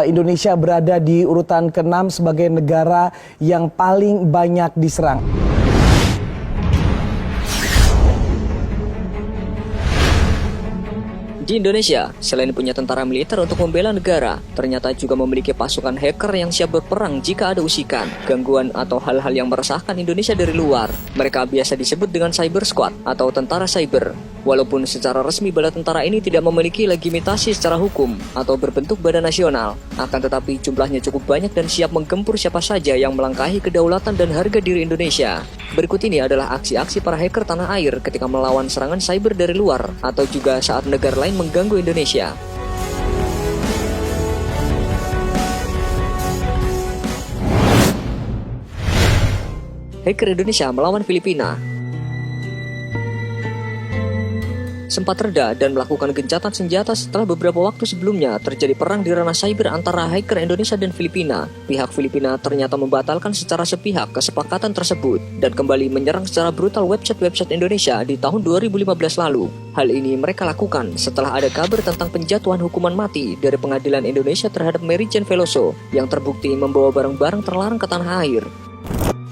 Indonesia berada di urutan ke-6 sebagai negara yang paling banyak diserang. Di Indonesia, selain punya tentara militer untuk membela negara, ternyata juga memiliki pasukan hacker yang siap berperang jika ada usikan, gangguan, atau hal-hal yang meresahkan Indonesia dari luar. Mereka biasa disebut dengan Cyber Squad atau tentara cyber. Walaupun secara resmi bala tentara ini tidak memiliki legitimasi secara hukum atau berbentuk badan nasional, akan tetapi jumlahnya cukup banyak dan siap menggempur siapa saja yang melangkahi kedaulatan dan harga diri Indonesia. Berikut ini adalah aksi-aksi para hacker tanah air ketika melawan serangan cyber dari luar atau juga saat negara lain mengganggu Indonesia. Hacker Indonesia melawan Filipina. Sempat reda dan melakukan gencatan senjata setelah beberapa waktu sebelumnya terjadi perang di ranah cyber antara hacker Indonesia dan Filipina. Pihak Filipina ternyata membatalkan secara sepihak kesepakatan tersebut dan kembali menyerang secara brutal website-website Indonesia di tahun 2015 lalu. Hal ini mereka lakukan setelah ada kabar tentang penjatuhan hukuman mati dari pengadilan Indonesia terhadap Mary Jane Veloso yang terbukti membawa barang-barang terlarang ke tanah air.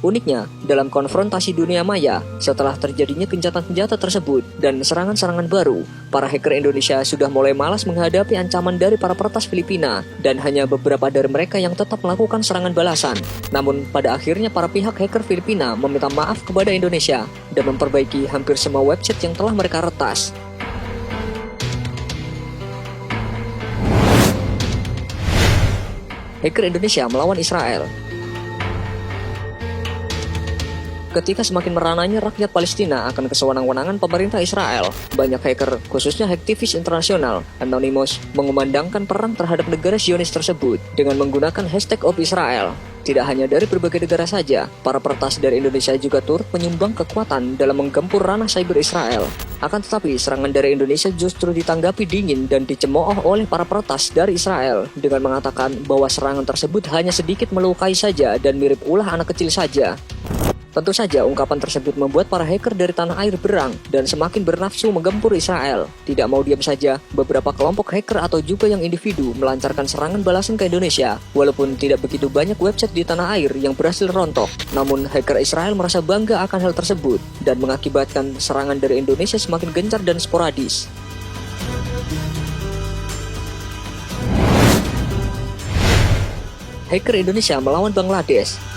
Uniknya, dalam konfrontasi dunia maya, setelah terjadinya gencatan senjata tersebut dan serangan-serangan baru, para hacker Indonesia sudah mulai malas menghadapi ancaman dari para peretas Filipina dan hanya beberapa dari mereka yang tetap melakukan serangan balasan. Namun, pada akhirnya para pihak hacker Filipina meminta maaf kepada Indonesia dan memperbaiki hampir semua website yang telah mereka retas. Hacker Indonesia melawan Israel. Ketika semakin merananya rakyat Palestina akan kesewenang-wenangan pemerintah Israel, banyak hacker, khususnya aktivis internasional, Anonymous, mengumandangkan perang terhadap negara Zionis tersebut dengan menggunakan hashtag of Israel. Tidak hanya dari berbagai negara saja, para peretas dari Indonesia juga turut menyumbang kekuatan dalam menggempur ranah cyber Israel. Akan tetapi, serangan dari Indonesia justru ditanggapi dingin dan dicemooh oleh para peretas dari Israel dengan mengatakan bahwa serangan tersebut hanya sedikit melukai saja dan mirip ulah anak kecil saja. Tentu saja ungkapan tersebut membuat para hacker dari tanah air berang dan semakin bernafsu menggempur Israel. Tidak mau diam saja, beberapa kelompok hacker atau juga yang individu melancarkan serangan balasan ke Indonesia. Walaupun tidak begitu banyak website di tanah air yang berhasil rontok, namun hacker Israel merasa bangga akan hal tersebut dan mengakibatkan serangan dari Indonesia semakin gencar dan sporadis. Hacker Indonesia melawan Bangladesh.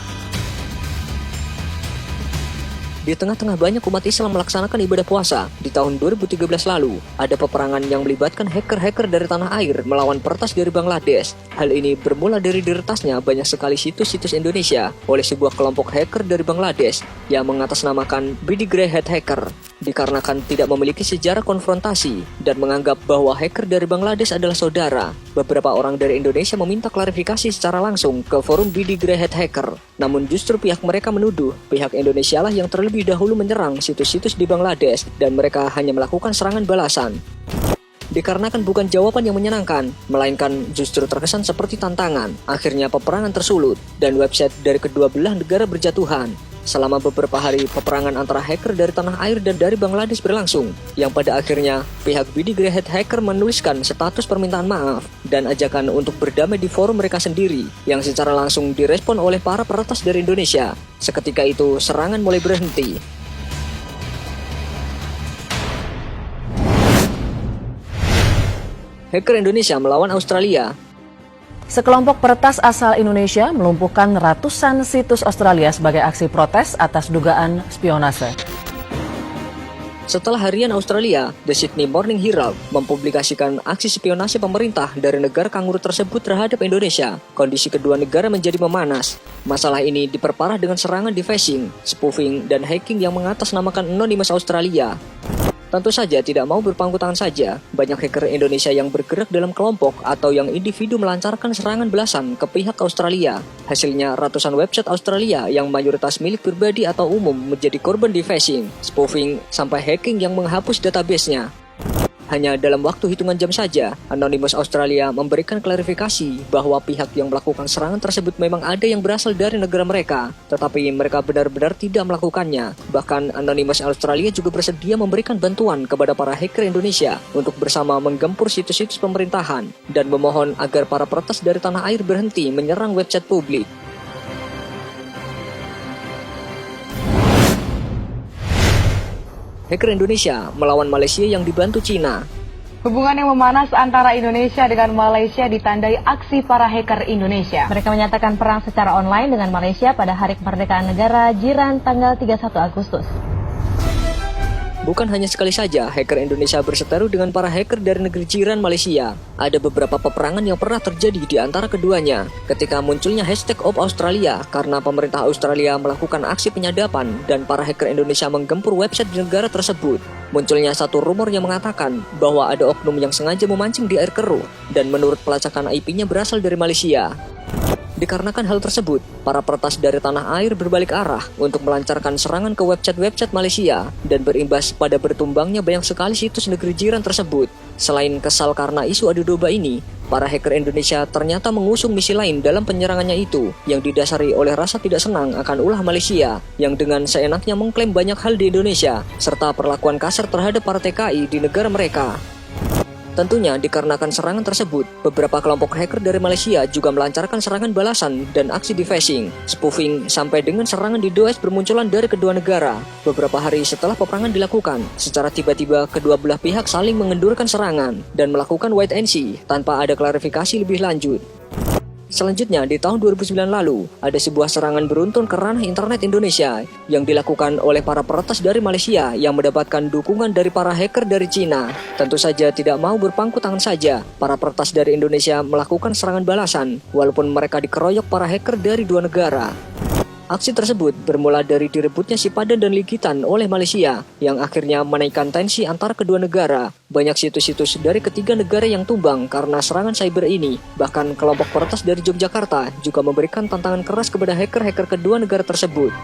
Di tengah-tengah banyak umat Islam melaksanakan ibadah puasa, di tahun 2013 lalu, ada peperangan yang melibatkan hacker-hacker dari tanah air melawan peretas dari Bangladesh. Hal ini bermula dari diretasnya banyak sekali situs-situs Indonesia oleh sebuah kelompok hacker dari Bangladesh yang mengatasnamakan BD Grey Hat Hacker. Dikarenakan tidak memiliki sejarah konfrontasi dan menganggap bahwa hacker dari Bangladesh adalah saudara, beberapa orang dari Indonesia meminta klarifikasi secara langsung ke forum BD Grey Hat Hacker. Namun justru pihak mereka menuduh pihak Indonesia lah yang terlebih dahulu menyerang situs-situs di Bangladesh dan mereka hanya melakukan serangan balasan. Dikarenakan bukan jawaban yang menyenangkan, melainkan justru terkesan seperti tantangan, akhirnya peperangan tersulut dan website dari kedua belah negara berjatuhan. Selama beberapa hari, peperangan antara hacker dari tanah air dan dari Bangladesh berlangsung, yang pada akhirnya pihak BD Grey Hat Hacker menuliskan status permintaan maaf dan ajakan untuk berdamai di forum mereka sendiri, yang secara langsung direspon oleh para peretas dari Indonesia. Seketika itu, serangan mulai berhenti. Hacker Indonesia melawan Australia. Sekelompok peretas asal Indonesia melumpuhkan ratusan situs Australia sebagai aksi protes atas dugaan spionase. Setelah harian Australia, The Sydney Morning Herald mempublikasikan aksi spionase pemerintah dari negara kanguru tersebut terhadap Indonesia, kondisi kedua negara menjadi memanas. Masalah ini diperparah dengan serangan di phishing, spoofing, dan hacking yang mengatasnamakan Anonymous Australia. Tentu saja tidak mau berpangku tangan saja, banyak hacker Indonesia yang bergerak dalam kelompok atau yang individu melancarkan serangan belasan ke pihak Australia. Hasilnya, ratusan website Australia yang mayoritas milik pribadi atau umum menjadi korban di phishing, spoofing, sampai hacking yang menghapus databasenya. Hanya dalam waktu hitungan jam saja, Anonymous Australia memberikan klarifikasi bahwa pihak yang melakukan serangan tersebut memang ada yang berasal dari negara mereka, tetapi mereka benar-benar tidak melakukannya. Bahkan Anonymous Australia juga bersedia memberikan bantuan kepada para hacker Indonesia untuk bersama menggempur situs-situs pemerintahan dan memohon agar para peretas dari tanah air berhenti menyerang website publik. Hacker Indonesia melawan Malaysia yang dibantu Cina. Hubungan yang memanas antara Indonesia dengan Malaysia ditandai aksi para hacker Indonesia. Mereka menyatakan perang secara online dengan Malaysia pada Hari Kemerdekaan Negara Jiran tanggal 31 Agustus. Bukan hanya sekali saja hacker Indonesia berseteru dengan para hacker dari negeri jiran Malaysia. Ada beberapa peperangan yang pernah terjadi di antara keduanya. Ketika munculnya hashtag Op Australia karena pemerintah Australia melakukan aksi penyadapan dan para hacker Indonesia menggempur website di negara tersebut. Munculnya satu rumor yang mengatakan bahwa ada oknum yang sengaja memancing di air keruh dan menurut pelacakan IP-nya berasal dari Malaysia. Dikarenakan hal tersebut, para peretas dari tanah air berbalik arah untuk melancarkan serangan ke website-website Malaysia dan berimbas pada bertumbangnya banyak sekali situs negeri jiran tersebut. Selain kesal karena isu adu domba ini, para hacker Indonesia ternyata mengusung misi lain dalam penyerangannya itu yang didasari oleh rasa tidak senang akan ulah Malaysia yang dengan seenaknya mengklaim banyak hal di Indonesia serta perlakuan kasar terhadap para TKI di negara mereka. Tentunya dikarenakan serangan tersebut, beberapa kelompok hacker dari Malaysia juga melancarkan serangan balasan dan aksi defacing, spoofing, sampai dengan serangan di DOS bermunculan dari kedua negara. Beberapa hari setelah peperangan dilakukan, secara tiba-tiba kedua belah pihak saling mengendurkan serangan dan melakukan wait and see tanpa ada klarifikasi lebih lanjut. Selanjutnya, di tahun 2009 lalu, ada sebuah serangan beruntun ke ranah internet Indonesia yang dilakukan oleh para peretas dari Malaysia yang mendapatkan dukungan dari para hacker dari Cina. Tentu saja tidak mau berpangku tangan saja, para peretas dari Indonesia melakukan serangan balasan, walaupun mereka dikeroyok para hacker dari dua negara. Aksi tersebut bermula dari direbutnya Sipadan dan Ligitan oleh Malaysia, yang akhirnya menaikkan tensi antara kedua negara. Banyak situs-situs dari ketiga negara yang tumbang karena serangan cyber ini. Bahkan kelompok peretas dari Yogyakarta juga memberikan tantangan keras kepada hacker-hacker kedua negara tersebut.